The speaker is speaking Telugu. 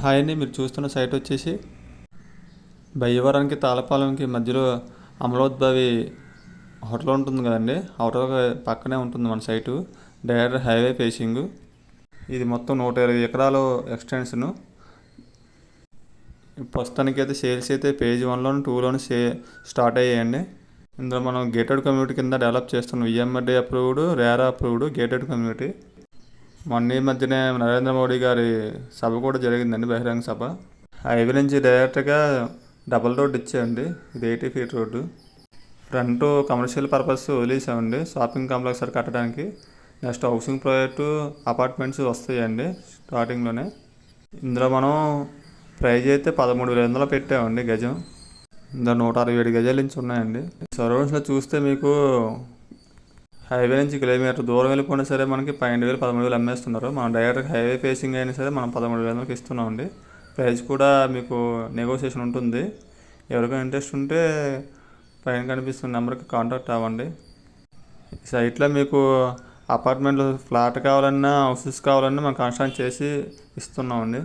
హాయ్ అండి, మీరు చూస్తున్న సైట్ వచ్చేసి బయ్యవరానికి తాళపాలెంకి మధ్యలో అమలోద్భవి హోటల్ ఉంటుంది కదండి. హోటల్ పక్కనే ఉంటుంది మన సైటు. Direct highway facing. ఇది మొత్తం 120 ఎకరాలు ఎక్స్టెన్షను. ప్రస్తుతానికి అయితే సేల్స్ అయితే పేజ్ 1లోను 2లోను స్టార్ట్ అయ్యాయండి. ఇందులో మనం గేటెడ్ కమ్యూనిటీ కింద డెవలప్ చేస్తున్నాం. EMRD approved, RERA approved gated community. మొన్న ఈ మధ్యనే నరేంద్ర మోడీ గారి సభ కూడా జరిగిందండి, బహిరంగ సభ. హైవే నుంచి డైరెక్ట్గా డబల్ రోడ్ ఇచ్చాయండి. ఇది 80 feet road. Front commercial purpose వదిలేసామండి, షాపింగ్ కాంప్లెక్స్ అది కట్టడానికి. నెక్స్ట్ హౌసింగ్ ప్రాజెక్టు, అపార్ట్మెంట్స్ వస్తాయండి స్టార్టింగ్లోనే. ఇందులో మనం ప్రైజ్ అయితే 13,500 పెట్టామండి గజం. ఇందులో 167 గజాల నుంచి ఉన్నాయండి. సరౌండ్స్లో చూస్తే మీకు హైవే నుంచి కిలోమీటర్ దూరం వెళ్ళిపోయినా సరే మనకి 12,000 13,000 అమ్మేస్తున్నారు. మనం డైరెక్ట్ హైవే ఫేసింగ్ అయినా సరే మనం 13,500కి ఇస్తున్నామండి. ప్రైస్ కూడా మీకు నెగోషియేషన్ ఉంటుంది. ఎవరికైనా ఇంట్రెస్ట్ ఉంటే పైన కనిపిస్తున్న నెంబర్కి కాంటాక్ట్ అవ్వండి. సైట్లో మీకు అపార్ట్మెంట్లు, ఫ్లాట్ కావాలన్నా, హౌసెస్ కావాలన్నా మనం కన్స్ట్రక్ట్ చేసి ఇస్తున్నామండి.